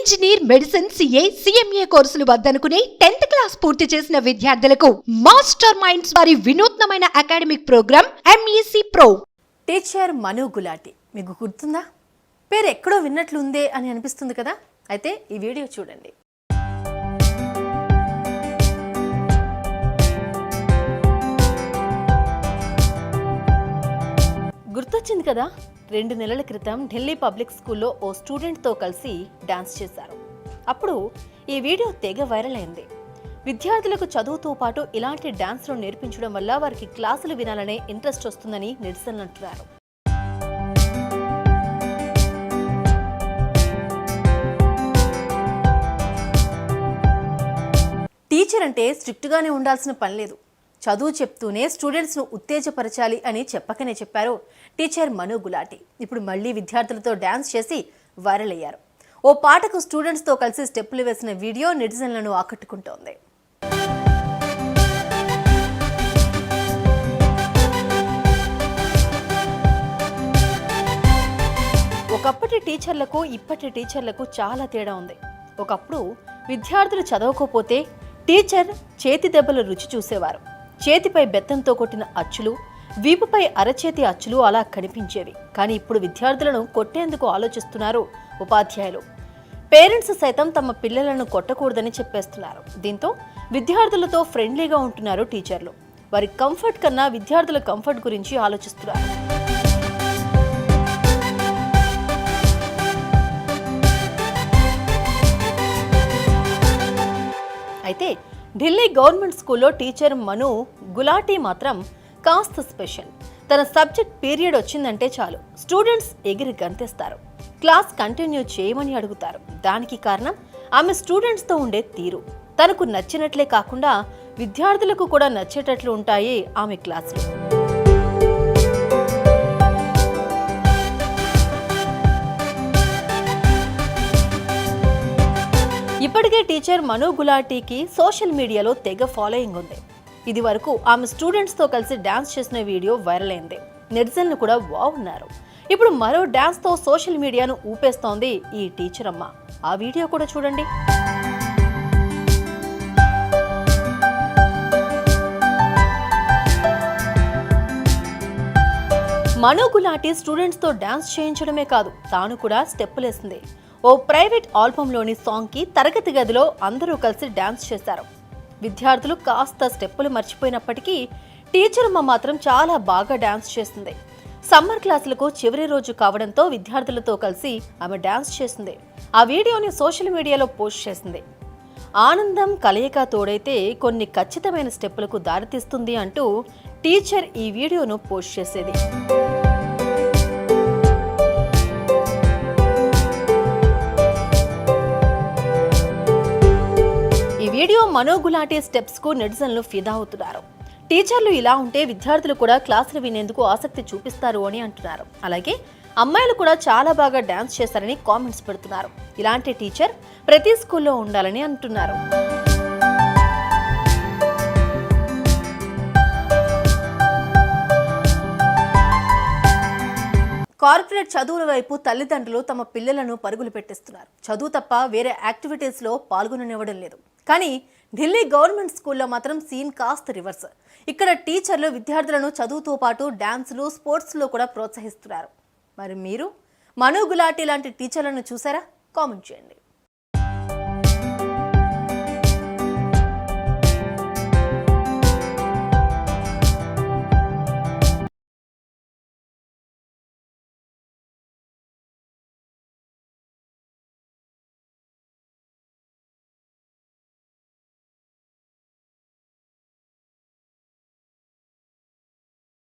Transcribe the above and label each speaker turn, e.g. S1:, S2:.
S1: Engineer, medicine, CA, CMA కోర్సులు వద్దనుకుని 10th class పూర్తి చేసిన విద్యార్థులకు మాస్టర్ మైండ్స్ వారి వినూత్నమైన academic program MEC Pro.
S2: Teacher Manu Gulati మీకు గుర్తుందా? పేరు ఎక్కడో విన్నట్లుందే అని అనిపిస్తుంది కదా. అయితే ఈ వీడియో చూడండి. గుర్తొచ్చింది కదా, 2 నెలల క్రితం ఢిల్లీ పబ్లిక్ స్కూల్లో ఓ స్టూడెంట్తో కలిసి డాన్స్ చేశారు. అప్పుడు ఈ వీడియో తెగ వైరల్ అయింది. విద్యార్థులకు చదువుతో పాటు ఇలాంటి డాన్స్లు నేర్పించడం వల్ల వారికి క్లాసులు వినాలనే ఇంట్రెస్ట్ వస్తుందని నెటిజన్లు అంటున్నారు. టీచర్ అంటే స్ట్రిక్ట్గానే ఉండాల్సిన పని లేదు. చదువు చెప్తూనే స్టూడెంట్స్ను ఉత్తేజపరచాలి అని చెప్పకనే చెప్పారు టీచర్ మను గులాటి. ఇప్పుడు మళ్ళీ విద్యార్థులతో డాన్స్ చేసి వైరల్ అయ్యారు. ఓ పాటకు స్టూడెంట్స్తో కలిసి స్టెప్పులు వేసిన వీడియో నెటిజన్లను ఆకట్టుకుంటోంది. ఒకప్పటి టీచర్లకు ఇప్పటి టీచర్లకు చాలా తేడా ఉంది. ఒకప్పుడు విద్యార్థులు చదవకపోతే టీచర్ చేతి దెబ్బల రుచి చూసేవారు. చేతిపై బెత్తంతో కొట్టిన అచ్చులు, వీపుపై అరచేతి అచ్చులు అలా కనిపించేవి. కానీ ఇప్పుడు విద్యార్థులను కొట్టేందుకు ఆలోచిస్తున్నారు ఉపాధ్యాయులు. పేరెంట్స్ సైతం తమ పిల్లలను కొట్టకూడదని చెప్పేస్తున్నారు. దీంతో విద్యార్థులతో ఫ్రెండ్లీగా ఉంటున్నారు టీచర్లు. వారి కంఫర్ట్ కన్నా విద్యార్థుల కంఫర్ట్ గురించి ఆలోచిస్తున్నారు. అయితే ఢిల్లీ గవర్నమెంట్ స్కూల్లో టీచర్ మను గులాటి మాత్రం కాస్త స్పెషల్. తన సబ్జెక్ట్ పీరియడ్ వచ్చిందంటే చాలు స్టూడెంట్స్ ఎగిరి గంతేస్తారు. క్లాస్ కంటిన్యూ చేయమని అడుగుతారు. దానికి కారణం ఆమె స్టూడెంట్స్తో ఉండే తీరు. తనకు నచ్చినట్లే కాకుండా విద్యార్థులకు కూడా నచ్చేటట్లు ఉంటాయి ఆమె క్లాసులు. ఇప్పటికే టీచర్ మను గులాటీకి సోషల్ మీడియాలో తెగ ఫాలోయింగ్ ఉంది. ఇది వరకు ఆమె స్టూడెంట్స్తో కలిసి డాన్స్ చేసిన వీడియో వైరల్ అయింది. నెటిజన్లు కూడా బాగున్నారు. ఇప్పుడు మరో డాన్స్తో సోషల్ మీడియాను ఊపేస్తోంది ఈ టీచర్ అమ్మ. ఆ వీడియో కూడా చూడండి. మను గులాటి స్టూడెంట్స్తో డాన్స్ చేయించడమే కాదు, తాను కూడా స్టెప్పులేసింది. ఓ ప్రైవేట్ ఆల్బమ్లోని సాంగ్కి తరగతి గదిలో అందరూ కలిసి డాన్స్ చేశారు. విద్యార్థులు కాస్త స్టెప్పులు మర్చిపోయినప్పటికీ టీచర్ అమ్మ మాత్రం చాలా బాగా డాన్స్ చేస్తుంది. సమ్మర్ క్లాసులకు చివరి రోజు కావడంతో విద్యార్థులతో కలిసి ఆమె డాన్స్ చేసింది. ఆ వీడియోని సోషల్ మీడియాలో పోస్ట్ చేసింది. ఆనందం కలయిక తోడైతే కొన్ని ఖచ్చితమైన స్టెప్పులకు దారితీస్తుంది అంటూ టీచర్ ఈ వీడియోను పోస్ట్ చేసేది. వీడియో మను గులాటి స్టెప్స్ కు నెటిజన్లు ఫిదా అవుతున్నారు. టీచర్లు ఇలా ఉంటే విద్యార్థులు కూడా క్లాసులు వినేందుకు ఆసక్తి చూపిస్తారు అని అంటున్నారు. అలాగే అమ్మాయిలు కూడా చాలా బాగా డాన్స్ చేశారని కామెంట్స్ పెడుతున్నారు. ఇలాంటి టీచర్ ప్రతి స్కూల్లో ఉండాలని అంటున్నారు. కార్పొరేట్ చదువుల వైపు తల్లిదండ్రులు తమ పిల్లలను పరుగులు పెట్టిస్తున్నారు. చదువు తప్ప వేరే యాక్టివిటీస్లో పాల్గొననివ్వడం లేదు. కానీ ఢిల్లీ గవర్నమెంట్ స్కూల్లో మాత్రం సీన్ కాస్త రివర్స్. ఇక్కడ టీచర్లు విద్యార్థులను చదువుతో పాటు డాన్సులు, స్పోర్ట్స్లో కూడా ప్రోత్సహిస్తున్నారు. మరి మీరు మను గులాటి లాంటి టీచర్లను చూసారా? కామెంట్ చేయండి.